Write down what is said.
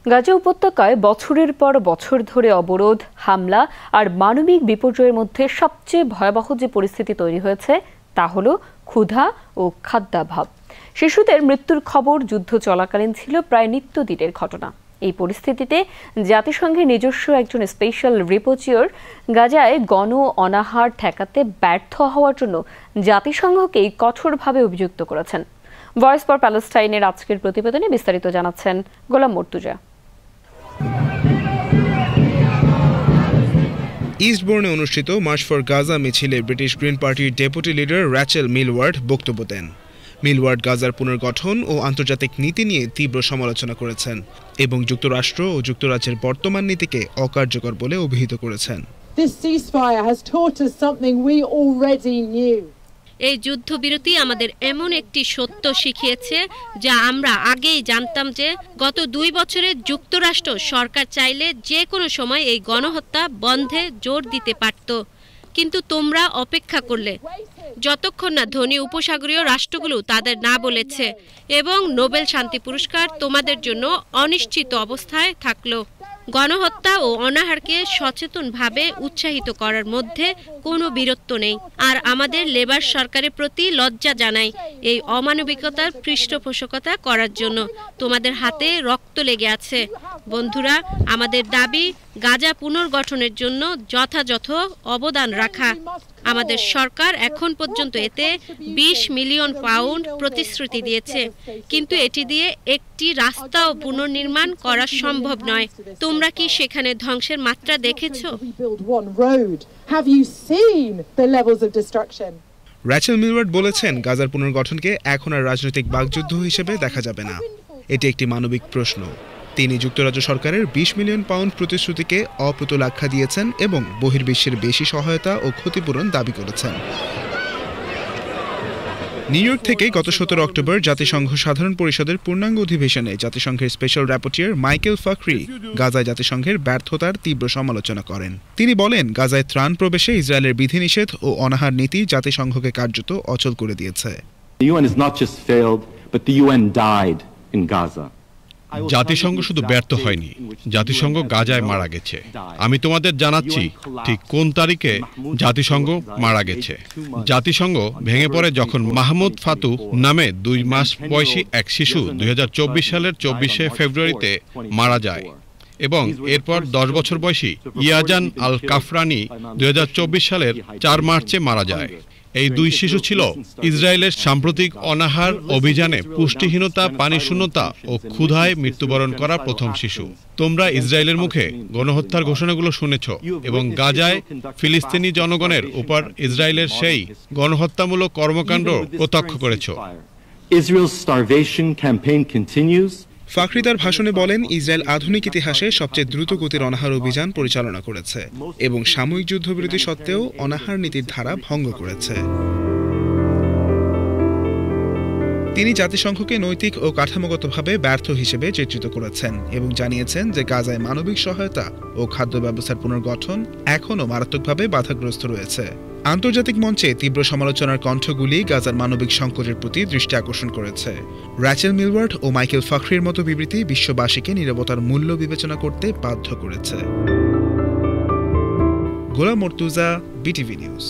গাজা উপত্যকায় বছরের পর বছর ধরে অবরোধ, হামলা আর মানবিক বিপর্যয়ের মধ্যে সবচেয়ে ভয়াবহ যে পরিস্থিতি তৈরি হয়েছে তা হলো ক্ষুধা ও খাদ্যাভাব। শিশুদের মৃত্যুর খবর যুদ্ধ চলাকালীন ছিল প্রায় নিত্যদিনের ঘটনা। এই পরিস্থিতিতে জাতিসংঘের নিজস্ব একজন স্পেশাল রিপোর্টার গাজায় গণ অনাহার ঠেকাতে ব্যর্থ হওয়ার জন্য জাতিসংঘকেই কঠোরভাবে অভিযুক্ত করেছেন। ভয়েস ফর প্যালেস্টাইনের আজকের প্রতিবেদনে বিস্তারিত জানাচ্ছেন গোলাম মর্তুজা। ইস্টবোর্নে অনুষ্ঠিত মার্চ ফর গাজা মিছিলে ব্রিটিশ গ্রিন পার্টির ডেপুটি লিডার র্যাচেল মিলওয়ার্ড বক্তব্য দেন। মিলওয়ার্ড গাজার পুনর্গঠন ও আন্তর্জাতিক নীতি নিয়ে তীব্র সমালোচনা করেছেন এবং যুক্তরাষ্ট্র ও যুক্তরাজ্যের বর্তমান নীতিকে অকার্যকর বলে অভিহিত করেছেন। এই যুদ্ধবিরতি আমাদের এমন একটি সত্য শিখিয়েছে যা আমরা আগেই জানতাম, যে গত 2 বছরে যুক্তরাষ্ট্র সরকার চাইলে যে কোনো সময় এই গণহত্যা বন্ধে জোর দিতে পারত, কিন্তু তোমরা অপেক্ষা করলে যতক্ষণ না ধনী উপসাগরীয় রাষ্ট্রগুলো তাদের না বলেছে, এবং নোবেল শান্তি পুরস্কার তোমাদের জন্য অনিশ্চিত অবস্থায় থাকলো। গণহত্যা ও অনাহারকে সচেতনভাবে উৎসাহিত করার মধ্যে কোনো বীরত্ব নেই, আর আমাদের লেবার সরকারের প্রতি লজ্জা জানাই এই অমানবিকতার পৃষ্ঠপোষকতা করার জন্য। তোমাদের হাতে রক্ত লেগে আছে। বন্ধুরা, আমাদের দাবি গাজা পুনর্গঠনের জন্য যথাযথ অবদান রাখা। আমাদের সরকার এখন পর্যন্ত এতে 20 মিলিয়ন পাউন্ড প্রতিশ্রুতি দিয়েছে, কিন্তু এটি দিয়ে একটি রাস্তাও পুনর্নির্মাণ করা সম্ভব নয়। তোমরা কি সেখানে ধ্বংসের মাত্রা দেখেছো? র্যাচেল মিলওয়ার্ড বলেছেন, গাজার পুনর্গঠনকে এখন আর রাজনৈতিক বাকযুদ্ধ হিসেবে দেখা যাবে না। এটি একটি মানবিক প্রশ্ন। তিনি যুক্তরাজ্য সরকারের 20 মিলিয়ন পাউন্ড প্রতিশ্রুতিকে অপ্রতুল আখ্যা দিয়েছেন এবং বহির্বিশ্বের বেশি সহায়তা ও ক্ষতিপূরণ দাবি করেছেন। নিউ ইয়র্ক থেকে গত 17 অক্টোবর জাতিসংঘ সাধারণ পরিষদের পূর্ণাঙ্গ অধিবেশনে জাতিসংঘের স্পেশাল র্যাপোর্টিয়ার মাইকেল ফাখরি গাজায় জাতিসংঘের ব্যর্থতার তীব্র সমালোচনা করেন। তিনি বলেন, গাজায় ত্রাণ প্রবেশে ইসরায়েলের বিধিনিষেধ ও অনাহার নীতি জাতিসংঘকে কার্যত অচল করে দিয়েছে। জাতিসংঘ শুধু ব্যর্থ হয়নি, জাতিসংঘ গাজায় মারা গেছে। আমি তোমাদের জানাচ্ছি ঠিক কোন তারিখে জাতিসংঘ মারা গেছে। জাতিসংঘ ভেঙে পড়ে যখন মাহমুদ ফাতু নামে 2 মাস বয়সী এক শিশু 2024 সালের 24শে ফেব্রুয়ারিতে মারা যায়, এবং এরপর 10 বছর বয়সী ইয়াজান আল কাফরানি 2024 সালের 4 মার্চে মারা যায়। এই 2 শিশু ছিল ইসরায়েলের সাম্প্রতিক অনাহার অভিযানে পুষ্টিহীনতা, পানিশূন্যতা ও ক্ষুধায় মৃত্যুবরণ করা প্রথম শিশু। তোমরা ইসরায়েলের মুখে গণহত্যার ঘোষণাগুলো শুনেছ এবং গাজায় ফিলিস্তিনি জনগণের উপর ইসরায়েলের সেই গণহত্যামূলক কর্মকাণ্ড প্রত্যক্ষ করেছ। ফাখরি তার ভাষণে বলেন, ইসরায়েল আধুনিক ইতিহাসে সবচেয়ে দ্রুত গতির অনাহার অভিযান পরিচালনা করেছে এবং সাময়িক যুদ্ধবিরতি সত্ত্বেও অনাহার নীতির ধারা ভঙ্গ করেছে। তিনি জাতিসংঘকে নৈতিক ও কাঠামোগতভাবে ব্যর্থ হিসেবে চিত্রিত করেছেন এবং জানিয়েছেন যে গাজায় মানবিক সহায়তা ও খাদ্য ব্যবস্থার পুনর্গঠন এখনও মারাত্মকভাবে বাধাগ্রস্ত রয়েছে। আন্তর্জাতিক মঞ্চে তীব্র সমালোচনার কণ্ঠগুলি গাজার মানবিক সংকটের প্রতি দৃষ্টি আকর্ষণ করেছে। র্যাচেল মিলওয়ার্ড ও মাইকেল ফাখরির মতো বিবৃতি বিশ্ববাসীকে নীরবতার মূল্য বিবেচনা করতে বাধ্য করেছে। গোলাম মর্তুজা, বিটিভি নিউজ।